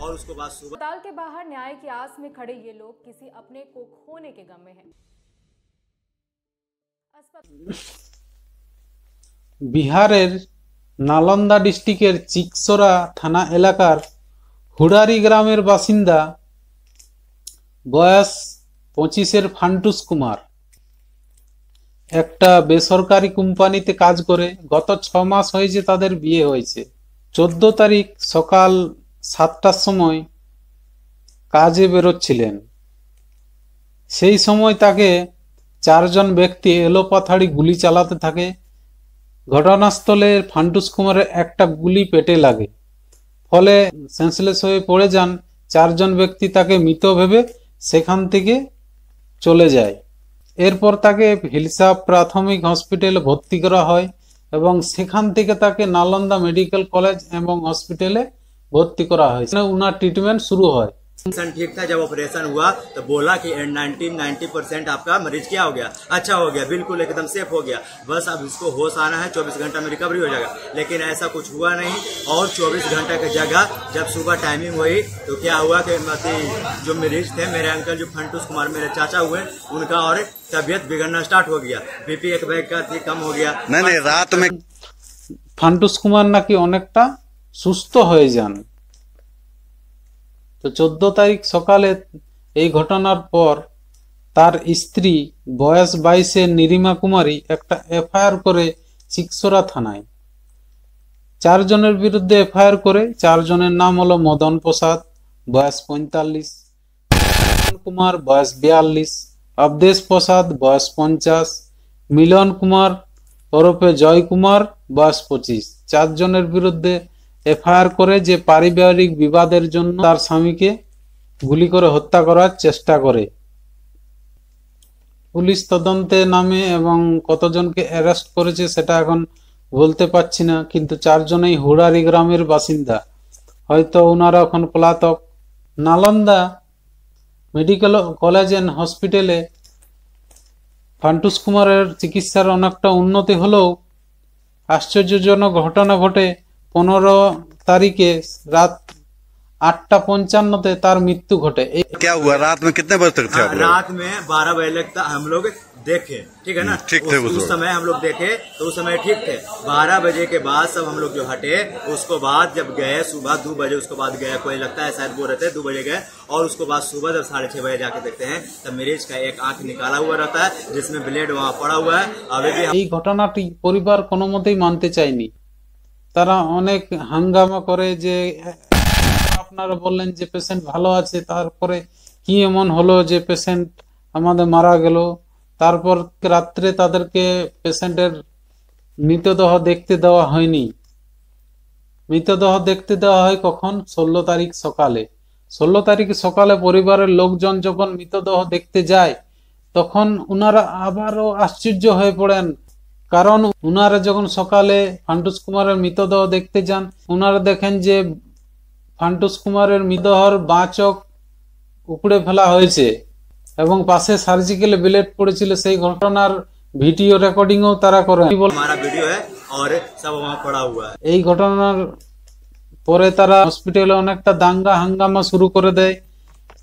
और उसको बाद सुबह। अस्पताल के बाहर न्याय की आस में खड़े ये लोग किसी अपने को खोने के गम में हैं। बिहारेर नालंदा डिस्ट्रिक्टेर चिकसोरा थाना एलाकार हुडारी ग्रामेर बासिंदा बयस 25 फान्टुस कुमार একটা বেসরকারি কোম্পানিতে কাজ করে গত 6 মাস হয়েছে তাদের বিয়ে হয়েছে। 14 তারিখ সকাল 7টার সময় কাজে বেরোচ্ছিলেন। সেই সময় তাকে 4 জন ব্যক্তি এলোপাথাড়ি গুলি চালাতে থাকে। ঘটনাস্থলে ফান্টুস কুমারের একটা গুলি পেটে লাগে, ফলে সেন্সলেস হয়ে পড়ে যান। 4 জন ব্যক্তি তাকে মৃত ভেবে সেখান থেকে চলে যায়। এরপর তাকে হিলসা প্রাথমিক হসপিটালে ভর্তি করা হয় এবং সেখান থেকে তাকে নালন্দা মেডিকেল কলেজ এবং হসপিটালে ভর্তি করা হয়। উনার ট্রিটমেন্ট শুরু হয়। ठीक था। जब ऑपरेशन हुआ तो बोला कि 90% आपका मरीज क्या हो गया, अच्छा हो गया, बिल्कुल एकदम सेफ हो गया, बस अब इसको होश आना है, 24 घंटा में रिकवरी हो जाएगा। लेकिन ऐसा कुछ हुआ नहीं। और 24 घंटे की जगह जब सुबह टाइमिंग हुई तो क्या हुआ कि जो मरीज थे मेरे अंकल जो फंटूस कुमार मेरे चाचा हुए, उनका और तबियत बिगड़ना स्टार्ट हो गया। बीपी एक बैग का कम हो गया। नहीं रात में ফান্টুস কুমার নাকি অনেকটা সুস্থ হয়ে যান। তো 14 তারিখ সকালে এই ঘটনার পর তার স্ত্রী বয়স 22 নিরিমা কুমারী একটা এফআইআর করে চিকসোরা থানায়। 4 জনের বিরুদ্ধে এফআইআর করে। 4 জনের নাম হলো মদন প্রসাদ বয়স 45, কুমার বয়স 42, অবদেশ প্রসাদ বয়স 50, মিলন কুমার ওরফে জয় কুমার বয়স 25। 4 জনের বিরুদ্ধে এফআইআর করে যে পারিবারিক বিবাদের জন্য তার স্বামীকে গুলি করে হত্যা করার চেষ্টা করে। পুলিশ তদন্তে নামে এবং কতজনকে অ্যারেস্ট করেছে সেটা এখন বলতে পারছি না, কিন্তু 4 জনেই হুডারি গ্রামের বাসিন্দা। হয়তো ওনারা এখন পলাতক। নালন্দা মেডিকেল কলেজ এন্ড হসপিটালে ফান্টুস কুমারের চিকিৎসার অনেকটা উন্নতি হলেও আশ্চর্যজনক ঘটনা ঘটে। 15 তারিখে রাত 8:55 তার মৃত্যু ঘটে। क्या हुआ रात में कितने बजे तक थे आप लोग? रात में 12 बजे तक हम लोग देखे, ठीक है ना। ठीक थे उस समय हम लोग देखे तो उस समय ठीक थे। 12 बजे के बाद सब हम लोग जो हटे, उसको बाद जब गए सुबह 2 बजे, उसको बाद गए, कोई लगता है शायद बोल रहे थे 2 बजे गए, और उसको बाद सुबह जब 6:30 बजे जाके देखते हैं तब मरीज का एक आंख निकाला हुआ रहता है, जिसमें ब्लेड वहाँ पड़ा हुआ है। अभी भी এই ঘটনাটি পরিবার কোনো মতেই মানতে চায়নি। তারা অনেক হাঙ্গামা করে যে আপনারা বললেন যে পেশেন্ট ভালো আছে, তারপরে কি এমন হলো যে পেশেন্ট আমাদের মারা গেল। তারপর রাত্রে তাদেরকে পেশেন্টের মৃতদেহ দেখতে দেওয়া হয়নি। মৃতদেহ দেখতে দেওয়া হয় কখন? 16 তারিখ সকালে। 16 তারিখ সকালে পরিবারের লোকজন যখন মৃতদেহ দেখতে যায় তখন উনারা আবারও আশ্চর্য হয়ে পড়েন, কারণ উনারা যখন সকালে ফান্টুস কুমারের মৃতদেহ দেখতে যান, উনারা দেখেন যে ফান্টুস কুমারের মৃতদেহর বাঁ চোখ উপড়ে ফেলা হয়েছে এবং পাশে সার্জিক্যাল ব্লেড পড়েছিল। সেই ঘটনার ভিডিও রেকর্ডিংও তারা করেন। हमारा वीडियो है और सब वहाँ पड़ा हुआ है। এই ঘটনার পরে তারা হসপিটালে অনেকটা দাঙ্গা হাঙ্গামা শুরু করে দেয়,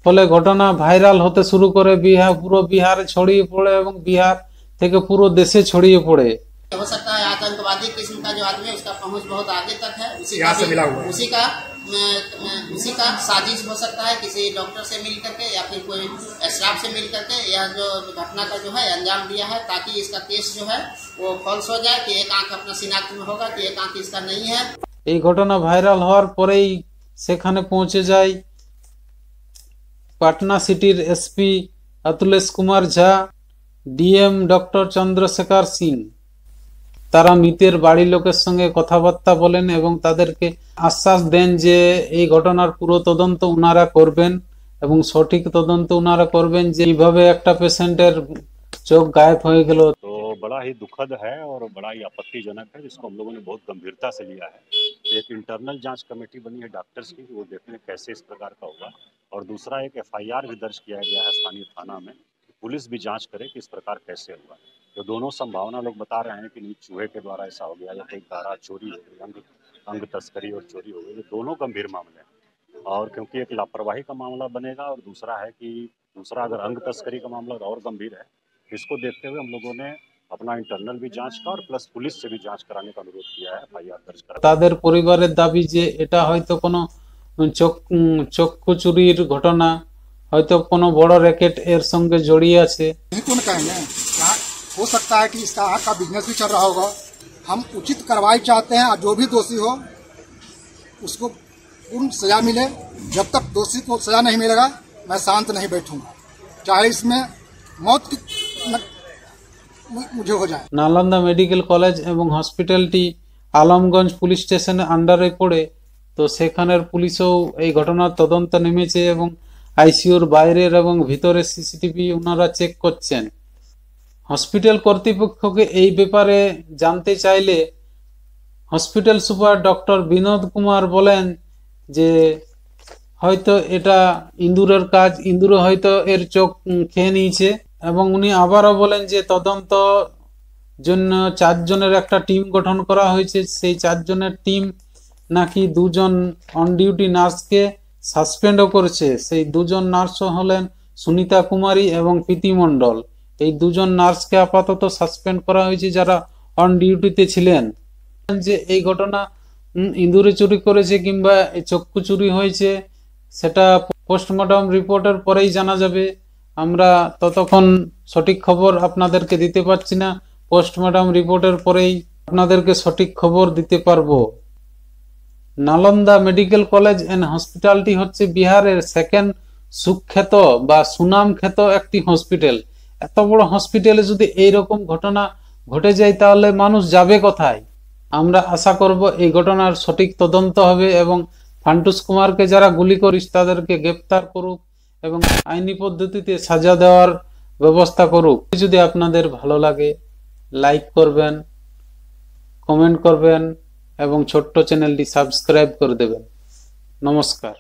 ফলে ঘটনা ভাইরাল হতে শুরু করে। পুরো বিহারে ছড়িয়ে পড়ে এবং বিহার থেকে পুরো देशे ছড়িয়ে পড়ে। हो सकता है आतंकवादी किस्म का जो आदमी है उसका पहुंच बहुत आगे तक है, उसी का साजिश हो सकता है, किसी डॉक्टर से मिल करके या फिर कोई स्टाफ से मिल करके यह जो घटना का जो है अंजाम दिया है, ताकि इसका केस जो है वो फॉल्स हो जाए कि एक आंख अपना शिनाख्त में होगा कि एक आंख इसका नहीं है। এই ঘটনা ভাইরাল হওয়ার পরেই সেখানে পৌঁছে যায় পাটনা সিটির এসপি অতুলেশ কুমার ঝা, ডিএম ডক্টর চন্দ্রশেখর সিং। তারা মৃতের বাড়ির লোকের সঙ্গে কথাবার্তা বলেন এবং তাদেরকে আশ্বাস দেন যে এই ঘটনার পুরো তদন্ত উনারা করবেন এবং সঠিক তদন্ত উনারা করবেন যে কিভাবে একটা পেশেন্টের চোখ গায়েব হয়ে গেল। तो बड़ा ही दुखद है और बड़ा ही आपत्तिजनक है, जिसको हम लोगों ने बहुत गंभीरता से लिया है। एक इंटरनल जांच कमेटी बनी है डॉक्टर्स की, वो देखने कैसे इस प्रकार का हुआ, और दूसरा एक एफआईआर भी दर्ज किया गया है स्थानीय थाना में। पुलिस भी जांच करे कि इस प्रकार कैसे हुआ। तो दोनों संभावना लोग बता रहे हैं कि नहीं चूहे के द्वारा ऐसा हो गया या कोई गारा चोरी हो गई, अंग तस्करी और चोरी हो गई। ये दोनों गंभीर मामले हैं। और क्योंकि एक लापरवाही का मामला बनेगा और दूसरा अगर अंग तस्करी का मामला और गंभीर है, इसको देखते हुए हम लोगों ने अपना इंटरनल भी जांच का और प्लस पुलिस से भी जांच कराने का अनुरोध किया है, एफआईआर दर्ज करा। তাদের পরিবারের দাবি যে এটা হয়তো কোনো চক্ষু চুরির ঘটনা, হয়তো কোনো বড় র্যাকেট এর সঙ্গে জড়িয়ে আছে। नहीं तो कहेंगे यहाँ हो सकता है कि इसका आग का बिजनेस भी चल रहा होगा। हम उचित कार्रवाई चाहते हैं और जो भी दोषी हो उसको पूर्ण सजा मिले। जब तक दोषी को सजा नहीं मिलेगा मैं शांत नहीं बैठूंगा, चाहे इसमें मौत की मुझे हो जाए। নালন্দা মেডিকেল কলেজ এবং হসপিটালটি আলমগঞ্জ পুলিশ স্টেশনের আন্ডারে পড়ে, তো সেখানের পুলিশও এই ঘটনার তদন্ত নেমেছে এবং আইসিইউর বাইরের এবং ভিতরের সিসিটিভি ওনারা চেক করছেন। হসপিটাল কর্তৃপক্ষকে এই ব্যাপারে জানতে চাইলে hospital super doctor Binod Kumar বলেন যে হয়তো এটা ইন্দুরের কাজ, ইন্দুরে হয়তো এর চোখ খেয়ে নিয়েছে। এবং উনি আবারও বলেন যে তদন্ত জন্য 4 জনের একটা টিম গঠন করা হয়েছে। সেই 4 জনের টিম নাকি 2 জন অন ডিউটি নার্সকে সাসপেন্ডও করেছে। সেই 2 জন নার্সও হলেন সুনিতা কুমারী এবং প্রীতি মণ্ডল। এই 2 জন নার্সকে আপাতত সাসপেন্ড করা হয়েছে যারা অন ডিউটিতে ছিলেন। যে এই ঘটনা ইঁদুরে চুরি করেছে কিংবা চক্ষু চুরি হয়েছে সেটা পোস্টমর্টম রিপোর্টের পরেই জানা যাবে। আমরা ততক্ষণ সঠিক খবর আপনাদেরকে দিতে পারছি না, পোস্টমর্টম রিপোর্টের পরেই আপনাদেরকে সঠিক খবর দিতে পারবো। নালন্দা মেডিকেল কলেজ এন্ড হসপিটালটি হচ্ছে বিহারের সেকেন্ড সুখ্যাত বা সুনাম খ্যাত একটি হসপিটাল। এত বড় হসপিটালে যদি এইরকম ঘটনা ঘটে যায় তাহলে মানুষ যাবে কোথায়? আমরা আশা করব এই ঘটনার সঠিক তদন্ত হবে এবং ফান্টুস কুমারকে যারা গুলি করিস তাদেরকে গ্রেপ্তার করুক এবং আইনি পদ্ধতিতে সাজা দেওয়ার ব্যবস্থা করুক। যদি আপনাদের ভালো লাগে লাইক করবেন, কমেন্ট করবেন এবং ছোট্ট চ্যানেলটি সাবস্ক্রাইব করে দেবেন। নমস্কার।